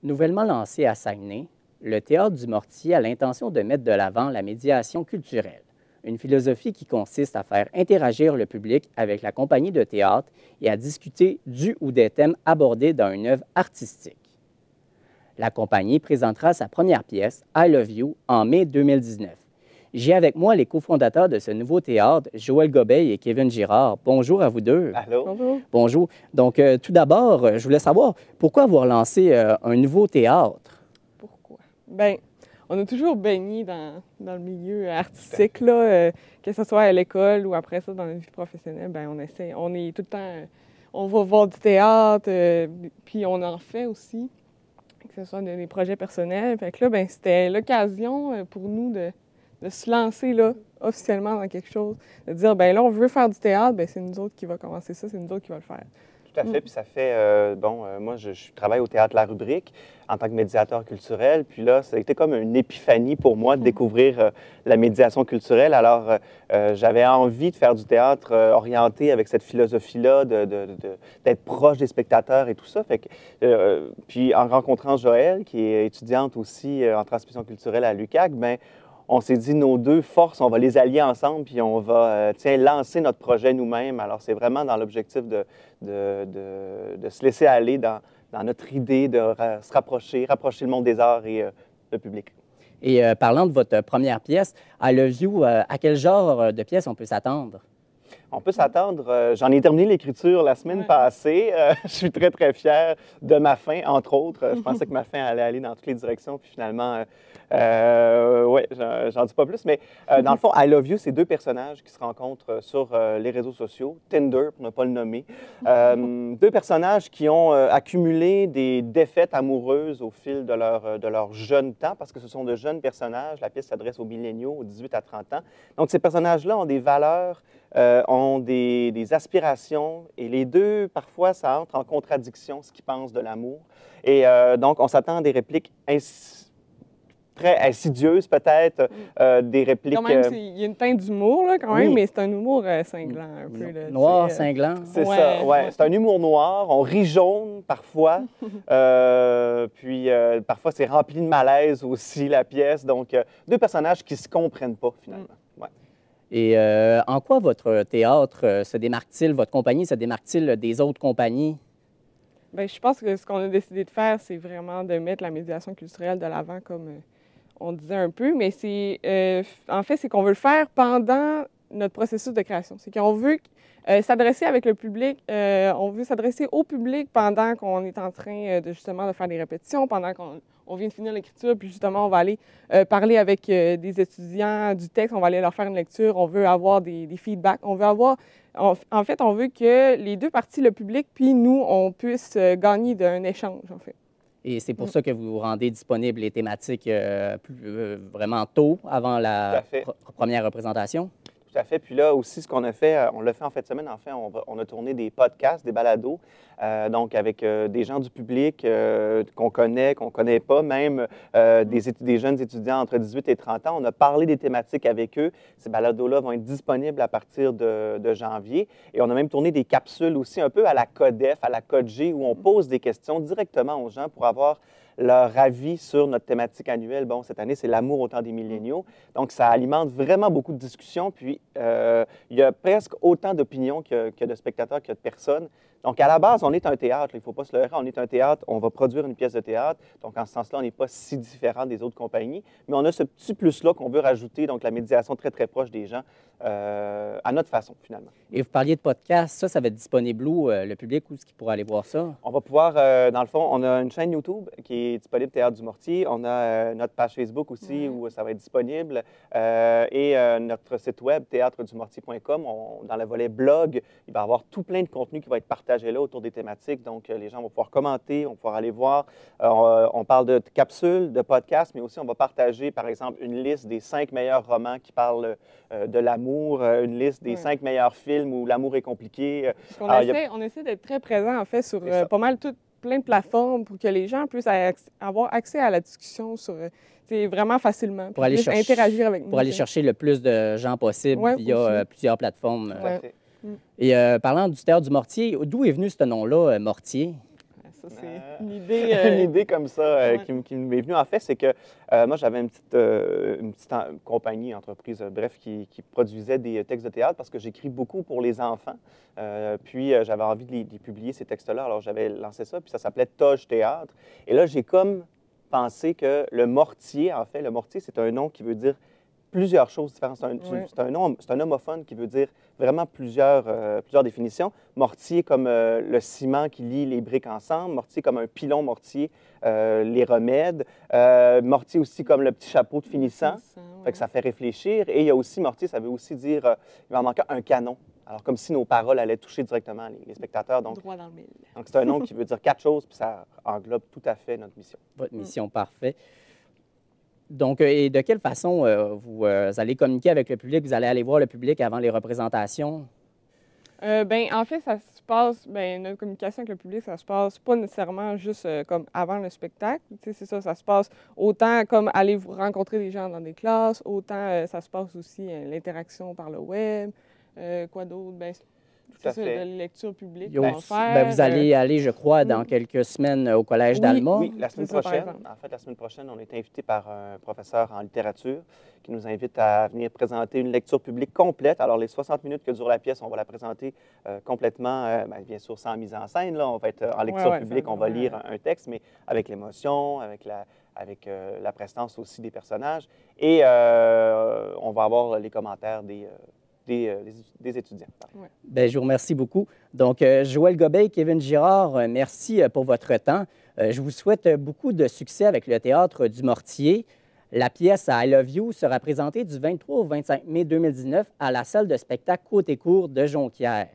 Nouvellement lancé à Saguenay, le Théâtre du Mortier a l'intention de mettre de l'avant la médiation culturelle, une philosophie qui consiste à faire interagir le public avec la compagnie de théâtre et à discuter du ou des thèmes abordés dans une œuvre artistique. La compagnie présentera sa première pièce, I Love You, en mai 2019. J'ai avec moi les cofondateurs de ce nouveau théâtre, Joël Gobeil et Kevin Girard. Bonjour à vous deux. Allô? Bonjour. Bonjour. Donc, tout d'abord, je voulais savoir pourquoi avoir lancé un nouveau théâtre? Pourquoi? Bien, on a toujours baigné dans le milieu artistique, là, que ce soit à l'école ou après ça dans la vie professionnelle. Bien, on est tout le temps, on va voir du théâtre, puis on en fait aussi, que ce soit des projets personnels. Fait que là, bien, c'était l'occasion pour nous de se lancer là, officiellement dans quelque chose, de dire, bien là, on veut faire du théâtre, bien c'est nous autres qui va commencer ça, c'est nous autres qui va le faire. Tout à fait. Puis ça fait, moi, je travaille au Théâtre La Rubrique en tant que médiateur culturel. Puis là, ça a été comme une épiphanie pour moi de découvrir la médiation culturelle. Alors, j'avais envie de faire du théâtre orienté avec cette philosophie-là, d'être proche des spectateurs et tout ça. Fait que, puis en rencontrant Joël, qui est étudiante aussi en transmission culturelle à l'UQAC, bien, on s'est dit, nos deux forces, on va les allier ensemble, puis on va lancer notre projet nous-mêmes. Alors, c'est vraiment dans l'objectif de se laisser aller dans notre idée de se rapprocher le monde des arts et le public. Et parlant de votre première pièce, I Love You, à quel genre de pièce on peut s'attendre? On peut s'attendre, j'en ai terminé l'écriture la semaine passée. Je suis très, très fier de ma fin, entre autres. Je pensais que ma fin allait aller dans toutes les directions, puis finalement, oui, j'en dis pas plus. Mais dans le fond, I Love You, c'est deux personnages qui se rencontrent sur les réseaux sociaux, Tinder, pour ne pas le nommer. Deux personnages qui ont accumulé des défaites amoureuses au fil de leur jeune temps, parce que ce sont de jeunes personnages. La pièce s'adresse aux milléniaux, aux 18 à 30 ans. Donc, ces personnages-là ont des valeurs, ont des aspirations, et les deux, parfois, ça entre en contradiction, ce qu'ils pensent de l'amour. Et donc, on s'attend à des répliques très insidieuses, peut-être, des répliques... Quand même, il y a une teinte d'humour, là, quand même, oui. mais c'est un humour cinglant, un peu. Là, Noir, cinglant. C'est ça, ouais. C'est un humour noir, on rit jaune, parfois. Puis, parfois, c'est rempli de malaise aussi, la pièce. Donc, deux personnages qui ne se comprennent pas, finalement. Ouais. Et en quoi votre théâtre se démarque-t-il, votre compagnie se démarque-t-il des autres compagnies? Bien, je pense que ce qu'on a décidé de faire, c'est vraiment de mettre la médiation culturelle de l'avant, comme on disait un peu. Mais c'est, en fait, c'est qu'on veut le faire pendant notre processus de création. C'est qu'on veut s'adresser avec le public, on veut s'adresser au public pendant qu'on est en train justement de faire des répétitions, pendant qu'on vient de finir l'écriture, puis justement, on va aller parler avec des étudiants du texte, on va aller leur faire une lecture, on veut avoir des feedbacks, on veut avoir... En fait, on veut que les deux parties, le public puis nous, on puisse gagner d'un échange, en fait. Et c'est pour ça que vous rendez disponibles les thématiques vraiment tôt, avant la première représentation? Tout à fait. Puis là aussi, ce qu'on a fait, on l'a fait en fin de semaine. En fait, on a tourné des podcasts, des balados, donc avec des gens du public qu'on connaît pas, même des jeunes étudiants entre 18 et 30 ans. On a parlé des thématiques avec eux. Ces balados-là vont être disponibles à partir de janvier. Et on a même tourné des capsules aussi, un peu à la CODEF, à la CODG, où on pose des questions directement aux gens pour avoir leur avis sur notre thématique annuelle. Bon, cette année, c'est l'amour au temps des milléniaux. Donc, ça alimente vraiment beaucoup de discussions. Puis, il y a presque autant d'opinions que de spectateurs, que de personnes. Donc, à la base, on est un théâtre. Il ne faut pas se leurrer. On est un théâtre. On va produire une pièce de théâtre. Donc, en ce sens-là, on n'est pas si différent des autres compagnies. Mais on a ce petit plus-là qu'on veut rajouter, donc la médiation très, très proche des gens, à notre façon, finalement. Et vous parliez de podcast. Ça va être disponible où, le public, où est-ce qu'il pourra aller voir ça? On va pouvoir, dans le fond, on a une chaîne YouTube qui est disponible, Théâtre du Mortier. On a notre page Facebook aussi où ça va être disponible. Et notre site web, théâtredumortier.com. Dans le volet blog, il va y avoir tout plein de contenu qui va être partagé là autour des thématiques. Donc, les gens vont pouvoir commenter, vont pouvoir aller voir. On parle de capsules, de podcasts, mais aussi on va partager, par exemple, une liste des 5 meilleurs romans qui parlent de l'amour, une liste des 5 meilleurs films où l'amour est compliqué. On essaie d'être très présent, en fait, sur pas mal plein de plateformes pour que les gens puissent avoir accès à la discussion vraiment facilement, pour aller interagir avec nous. Pour aller chercher le plus de gens possible via plusieurs plateformes. Et parlant du Théâtre du Mortier, d'où est venu ce nom-là, Mortier? Ça, c'est une idée... Une idée comme ça ouais. qui m'est venue. En fait, c'est que moi, j'avais une petite compagnie, entreprise, bref, qui produisait des textes de théâtre parce que j'écris beaucoup pour les enfants. Puis, j'avais envie de les publier, ces textes-là. Alors, j'avais lancé ça, puis ça s'appelait Toge Théâtre. Et là, j'ai comme pensé que le mortier, en fait, le mortier, c'est un nom qui veut dire plusieurs choses différentes. C'est un homophone qui veut dire vraiment plusieurs définitions. Mortier comme le ciment qui lie les briques ensemble, mortier comme un pilon mortier, les remèdes, mortier aussi comme le petit chapeau de finissant, fait que ça fait réfléchir. Et il y a aussi mortier, ça veut aussi dire, il va manquer un canon. Alors, comme si nos paroles allaient toucher directement les spectateurs. Donc, droit dans le mille. Donc, c'est un nom qui veut dire 4 choses, puis ça englobe tout à fait notre mission. Votre mission, parfait. Donc, et de quelle façon vous allez communiquer avec le public? Vous allez aller voir le public avant les représentations? En fait, ça se passe, notre communication avec le public, ça se passe pas nécessairement juste comme avant le spectacle. Tu sais, c'est ça, ça se passe autant comme aller vous rencontrer des gens dans des classes, autant ça se passe aussi l'interaction par le web. Quoi d'autre? C'est ça, de la lecture publique qu'on va faire. Vous allez aller, je crois, dans quelques semaines au Collège d'Alma. Oui, la semaine prochaine. En fait, la semaine prochaine, on est invité par un professeur en littérature qui nous invite à venir présenter une lecture publique complète. Alors, les 60 minutes que dure la pièce, on va la présenter complètement, bien sûr, sans mise en scène. Là. On va être en lecture publique, on va lire un texte, mais avec l'émotion, avec la prestance aussi des personnages. Et on va avoir les commentaires des étudiants. Bien, je vous remercie beaucoup. Donc, Joël Gobey et Kevin Girard, merci pour votre temps. Je vous souhaite beaucoup de succès avec le Théâtre du Mortier. La pièce I Love You sera présentée du 23 au 25 mai 2019 à la salle de spectacle Côté-Cour de Jonquière.